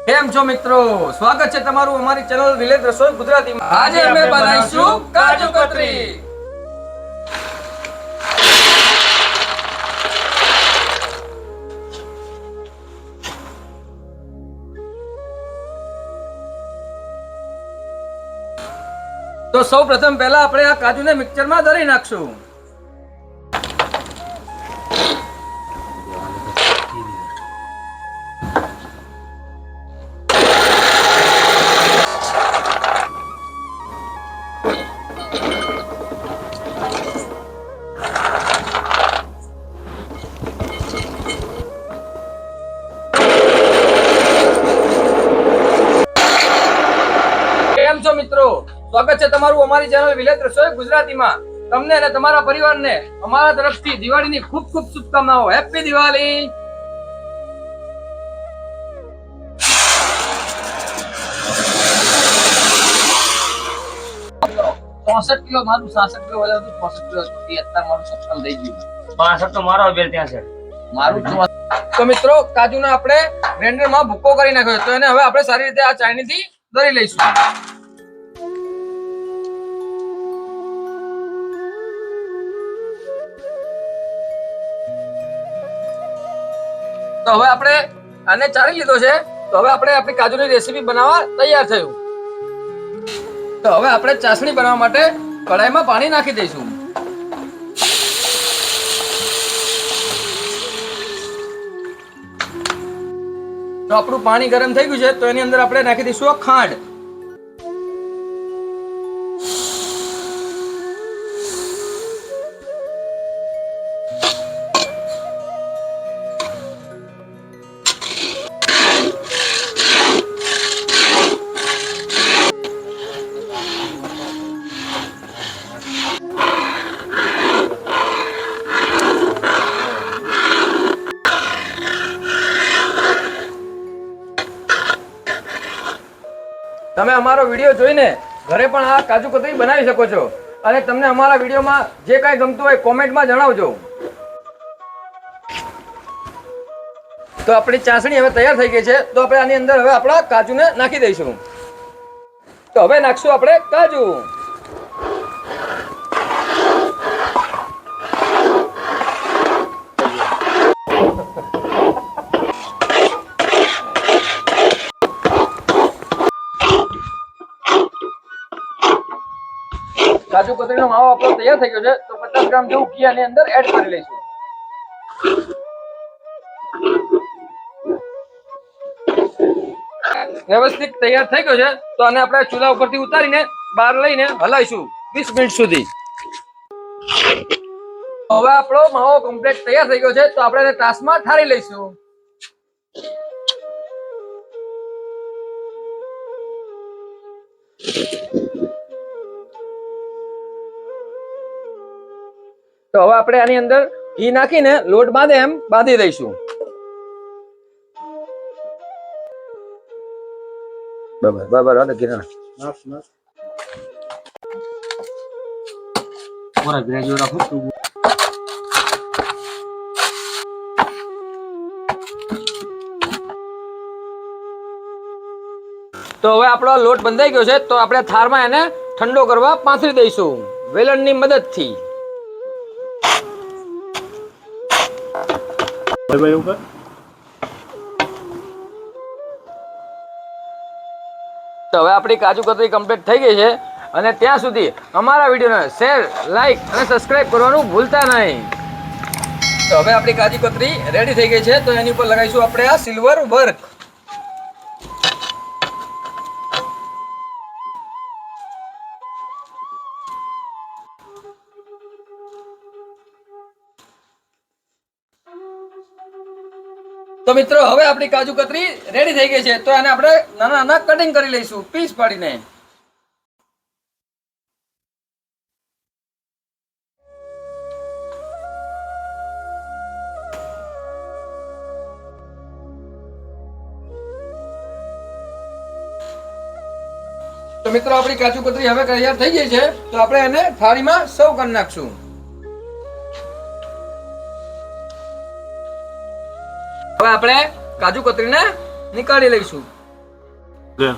કેમ છો મિત્રો? સ્વાગત છે તમારું અમારી ચેનલ વિલેજ રસોઈ ગુજરાતીમાં. આજે અમે બનાવીશું કાજુ કતરી. તો સૌપ્રથમ પહેલા આપણે આ કાજુને મિક્સરમાં દળી નાખશું. કેમ છો મિત્રો? સ્વાગત છે તમારું અમારી ચેનલ વિલેજ રસોઈ ગુજરાતીમાં. તમને અને તમારા પરિવારને અમારા તરફથી દિવાળીની ખૂબ ખૂબ શુભકામનાઓ. હેપી દિવાળી. 64 કિલો મારું 66 કિલો વધારે હતું. 64 કિલો હતી, અત્યારે મારું 56 થઈ ગયું. 62 તો મારો બેલ ત્યાં છે. મારું તો મિત્રો કાજુને આપણે ગ્રાઇન્ડરમાં ભૂકો કરી નાખ્યો. તો એને હવે આપણે સારી રીતે આ ચાળણીથી દળી લઈશું. તો હવે આપણે આને ચાળી લીધો છે. તો હવે આપણે આપણી કાજુની રેસીપી બનાવવા તૈયાર થયું. તો હવે આપણે ચાસણી બનાવવા માટે કઢાઈમાં પાણી નાખી દઈશું. તો આપણું પાણી ગરમ થઈ ગયું છે. તો એની અંદર આપણે નાખી દઈશું ખાંડ. તમે અમારો વિડીયો જોઈને ઘરે પણ આ કાજુ કતરી બનાવી શકો છો. અને તમને અમારા વિડીયોમાં જે કાંઈ ગમતું હોય કોમેન્ટમાં જણાવજો. તો આપણી ચાસણી હવે તૈયાર થઈ ગઈ છે. તો આપણે આની અંદર હવે આપણા કાજુને નાખી દઈશું. તો હવે નાખશું આપણે કાજુ. કાજુ કતરીનો માવો આપણો તૈયાર થઈ ગયો છે. તો 50 ગ્રામ જેવું ઘી આની અંદર એડ કરી લઈશું. વ્યવસ્થિત તૈયાર થઈ ગયો છે. તો આને આપણે ચૂલા ઉપરથી ઉતારીને બહાર લઈને હલાવીશું 20 મિનિટ સુધી. હવે આપણો માવો કમ્પ્લીટ તૈયાર થઈ ગયો છે. તો આપણે એને તાસમાં ઠારી લઈશું. તો હવે આપણે આની અંદર ઘી નાખીને લોટ બાંધે એમ બાંધી દઈશું. બરાબર હાલે કિરણ. પૂરા ગ્રેજ્યુ રાખો. તો હવે આપણો લોટ બંધાઈ ગયો છે. તો આપણે થાળમાં એને ઠંડો કરવા પાથરી દઈશું વેલણની મદદથી. તો હવે આપણી કાજુ કતરી કમ્પ્લીટ થઈ ગઈ છે. અને ત્યાં સુધી અમારા વિડીયોને શેર, લાઈક અને સબસ્ક્રાઇબ કરવાનું ભૂલતા નહીં. તો હવે આપણી કાજુ કતરી રેડી થઈ ગઈ છે. તો એની ઉપર લગાવીશું આપણે આ સિલ્વર વર્ક. તો મિત્રો હવે આપણી કાજુ કતરી રેડી થઈ ગઈ છે. તો આને આપણે નાના નાના કટિંગ કરી લઈશું પીસ પાડીને. તો મિત્રો આપણી કાજુ કતરી હવે તૈયાર થઈ ગઈ છે. તો આપણે એને થાળીમાં સર્વ કરી નાખશું. હવે આપણે કાજુ કતરીને નીકાળી લઈશું. લે.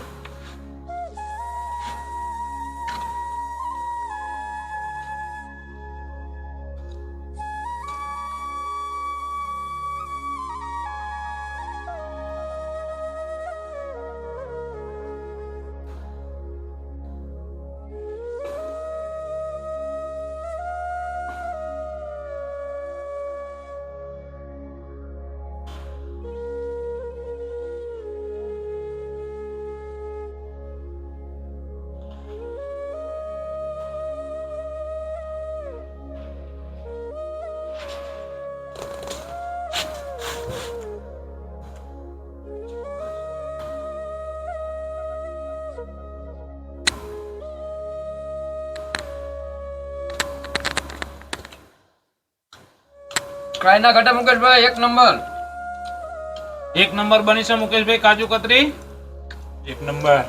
કાયના ઘટે મુકેશભાઈ 1 નંબર. 1 નંબર બની છે મુકેશભાઈ કાજુ કતરી. 1 નંબર.